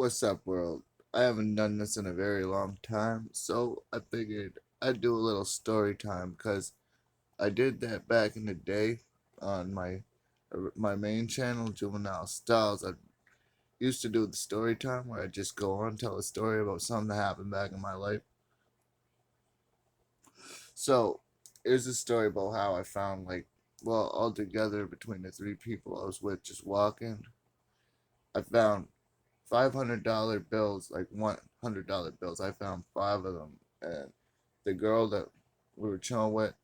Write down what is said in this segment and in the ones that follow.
What's up, world? I haven't done this in a very long time, so I figured I'd do a little story time because I did that back in the day on my main channel, Juvenile Styles. I used to do the story time where I just go on tell a story about something that happened back in my life. So here's a story about how I found all together between the three people I was with just walking, I found $500 bills, like $100 bills. I found five of them, and the girl that we were chilling with,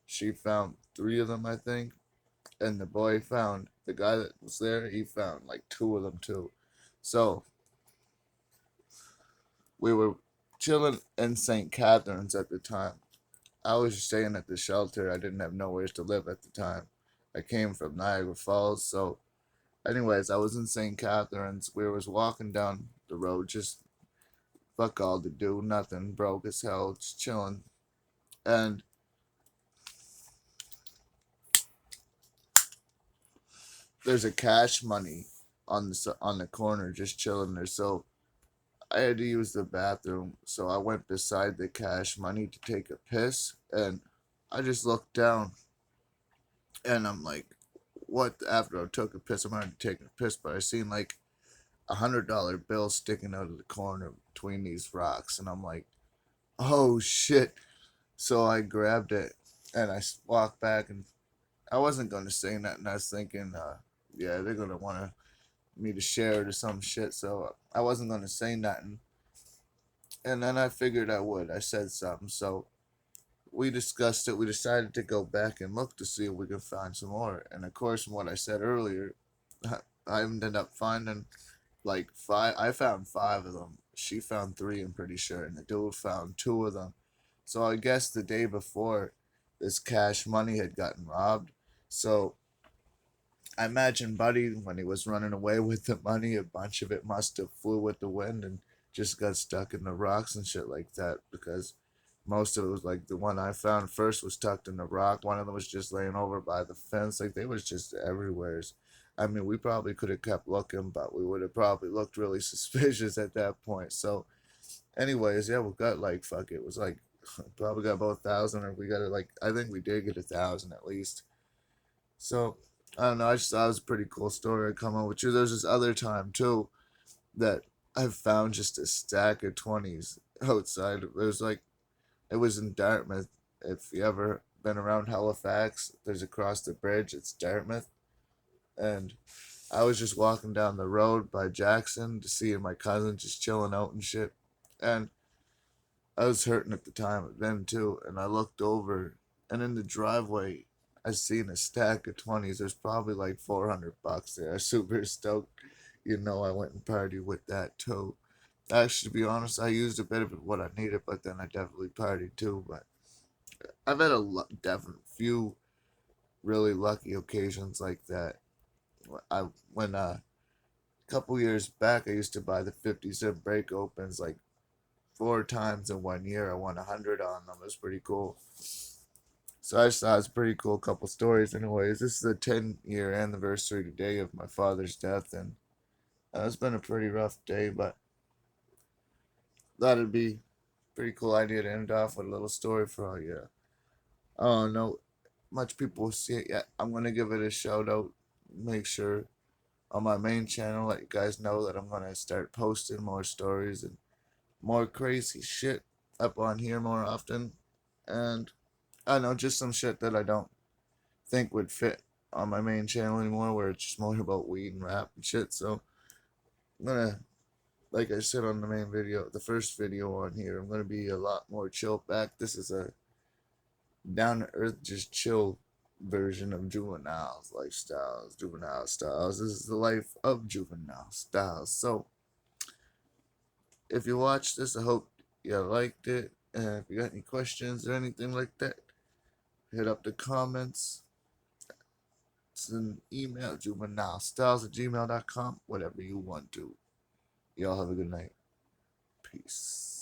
she found three of them, I think, and the guy that was there, he found like two of them too. So we were chilling in St. Catherines at the time. I was staying at the shelter. I didn't have nowhere to live at the time. I came from Niagara Falls, so anyways, I was in St. Catharines. We was walking down the road, just fuck all to do, nothing, broke as hell, just chilling. And there's a cash money on the corner, just chilling there. So I had to use the bathroom, so I went beside the cash money to take a piss, and I just looked down, and I'm like, what? After I took a piss, I'm already taking a piss, but I seen like $100 bill sticking out of the corner between these rocks, and I'm like, oh shit. So I grabbed it and I walked back, and I wasn't gonna say nothing. I was thinking, yeah, they're gonna want me to share it or some shit. So I wasn't gonna say nothing. And then I figured I would. I said something. So we discussed it. We decided to go back and look to see if we could find some more. And of course, from what I said earlier, I ended up finding like five. I found five of them. She found three, I'm pretty sure, and the dude found two of them. So I guess the day before, this cash money had gotten robbed. So I imagine Buddy, when he was running away with the money, a bunch of it must have flew with the wind and just got stuck in the rocks and shit like that. Because most of it was like the one I found first was tucked in the rock. One of them was just laying over by the fence. Like they was just everywhere. I mean, we probably could have kept looking, but we would have probably looked really suspicious at that point. So, anyways, yeah, we got like fuck it. It was like probably got about 1,000, or we got it like I think we did get 1,000 at least. So I don't know. I just thought it was a pretty cool story to come up with you. There's this other time too that I found just a stack of 20s outside. It was in Dartmouth. If you ever been around Halifax, there's across the bridge. It's Dartmouth, and I was just walking down the road by Jackson to see my cousin just chilling out and shit, and I was hurting at the time then too, and I looked over, and in the driveway, I seen a stack of 20s. There's probably like $400 there. I was super stoked. I went and partied with that too. Actually, to be honest, I used a bit of what I needed, but then I definitely partied too. But I've had definite few really lucky occasions like that. I when a couple years back, I used to buy the 50-cent break opens like four times in 1 year. I won 100 on them. It was pretty cool. So I just thought it was pretty cool couple stories. Anyways, this is the 10-year anniversary today of my father's death, and it's been a pretty rough day, but that'd be a pretty cool idea to end off with a little story for all you. I don't know much people see it yet. I'm gonna give it a shout out. Make sure on my main channel let you guys know that I'm gonna start posting more stories and more crazy shit up on here more often. And I don't know, just some shit that I don't think would fit on my main channel anymore, where it's just more about weed and rap and shit. So I'm gonna, like I said on the main video, the first video on here, I'm gonna be a lot more chill back. This is a down to earth, just chill version of Juvenile's lifestyles, Juvenile styles. This is the life of Juvenile styles. So if you watched this, I hope you liked it. And if you got any questions or anything like that, hit up the comments. It's an email, juvenilestyles@gmail.com, whatever you want to. Y'all have a good night. Peace.